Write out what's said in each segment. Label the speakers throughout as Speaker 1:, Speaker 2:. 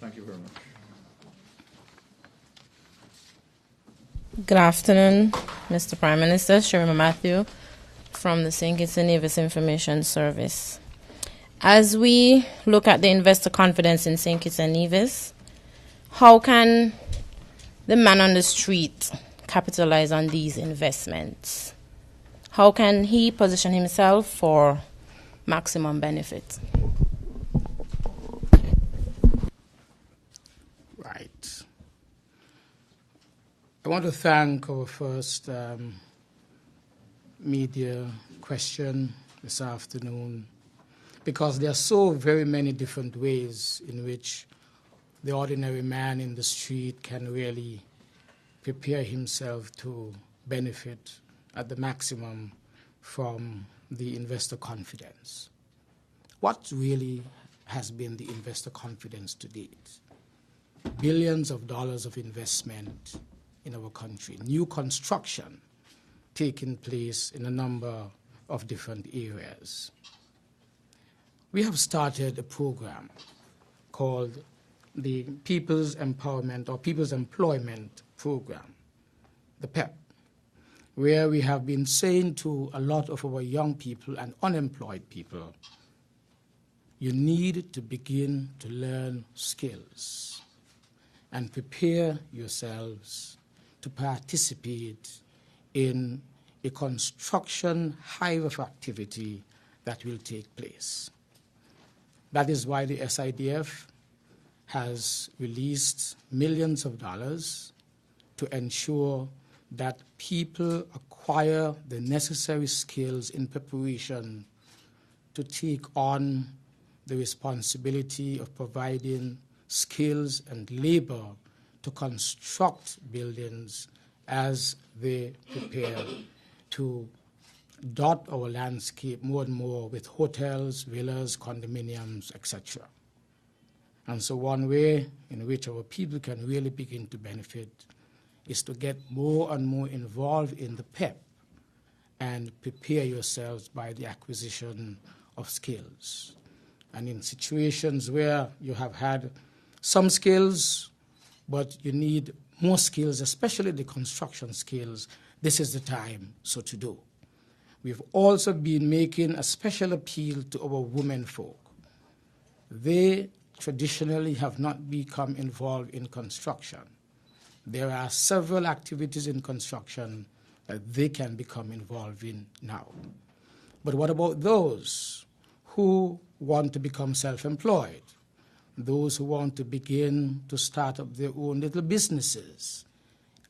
Speaker 1: Thank you very much.
Speaker 2: Good afternoon, Mr. Prime Minister. Sherima Matthew from the St. Kitts-Nevis Information Service. As we look at the investor confidence in St. Kitts-Nevis, how can the man on the street capitalize on these investments? How can he position himself for maximum benefit?
Speaker 3: Right. I want to thank our first media question this afternoon, because there are so very many different ways in which the ordinary man in the street can really prepare himself to benefit at the maximum from the investor confidence. What really has been the investor confidence to date? Billions of dollars of investment in our country, new construction taking place in a number of different areas. We have started a program called the People's Empowerment or People's Employment Program, the PEP, where we have been saying to a lot of our young people and unemployed people, you need to begin to learn skills and prepare yourselves to participate in a construction hive of activity that will take place. That is why the SIDF has released millions of dollars to ensure that people acquire the necessary skills in preparation to take on the responsibility of providing skills and labor to construct buildings as they prepare to dot our landscape more and more with hotels, villas, condominiums, etc. And so one way in which our people can really begin to benefit is to get more and more involved in the PEP and prepare yourselves by the acquisition of skills. And in situations where you have had some skills, but you need more skills, especially the construction skills, this is the time so to do. We've also been making a special appeal to our women folk. They traditionally have not become involved in construction. There are several activities in construction that they can become involved in now. But what about those who want to become self-employed? Those who want to begin to start up their own little businesses,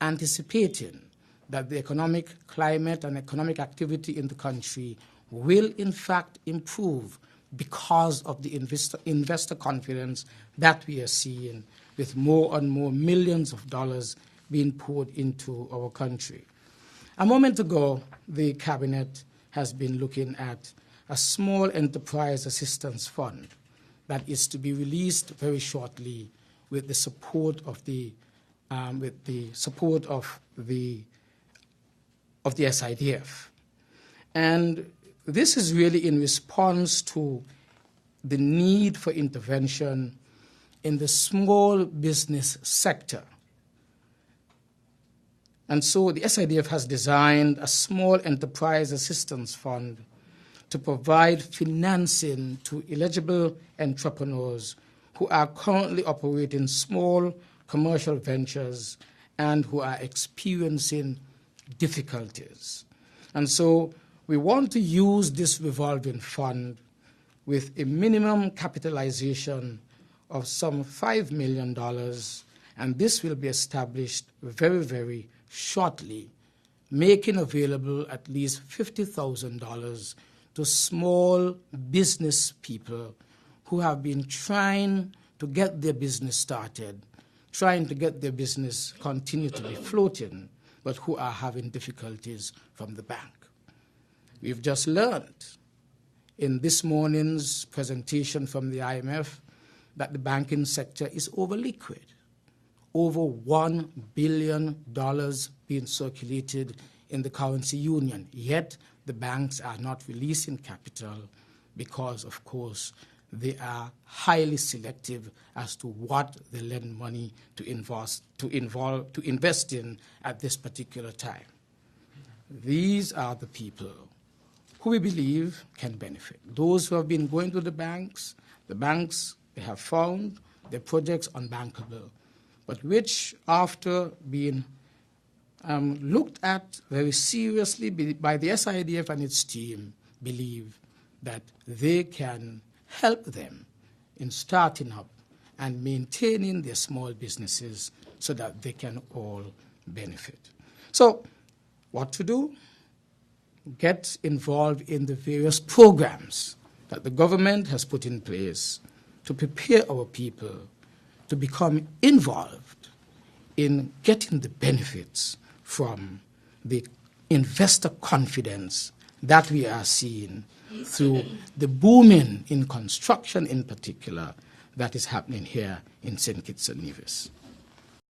Speaker 3: anticipating that the economic climate and economic activity in the country will in fact improve because of the investor confidence that we are seeing, with more and more millions of dollars being poured into our country. A moment ago, the Cabinet has been looking at a small enterprise assistance fund that is to be released very shortly with the support of the SIDF. And this is really in response to the need for intervention in the small business sector. And so the SIDF has designed a small enterprise assistance fund to provide financing to eligible entrepreneurs who are currently operating small commercial ventures and who are experiencing difficulties. And so we want to use this revolving fund with a minimum capitalization of some $5 million, and this will be established very, very shortly, making available at least $50,000 to small business people who have been trying to get their business started, trying to get their business continue to be floating, but who are having difficulties from the bank. We've just learned in this morning's presentation from the IMF that the banking sector is over-liquid. Over $1 billion being circulated in the currency union, yet the banks are not releasing capital because, of course, they are highly selective as to what they lend money to invest in at this particular time. These are the people who we believe can benefit. Those who have been going to the banks, they have found their projects unbankable, but which, after being looked at very seriously by the SIDF and its team, believe that they can help them in starting up and maintaining their small businesses so that they can all benefit. So, what to do? Get involved in the various programs that the government has put in place to prepare our people to become involved in getting the benefits from the investor confidence that we are seeing through the booming in construction in particular that is happening here in St. Kitts and Nevis.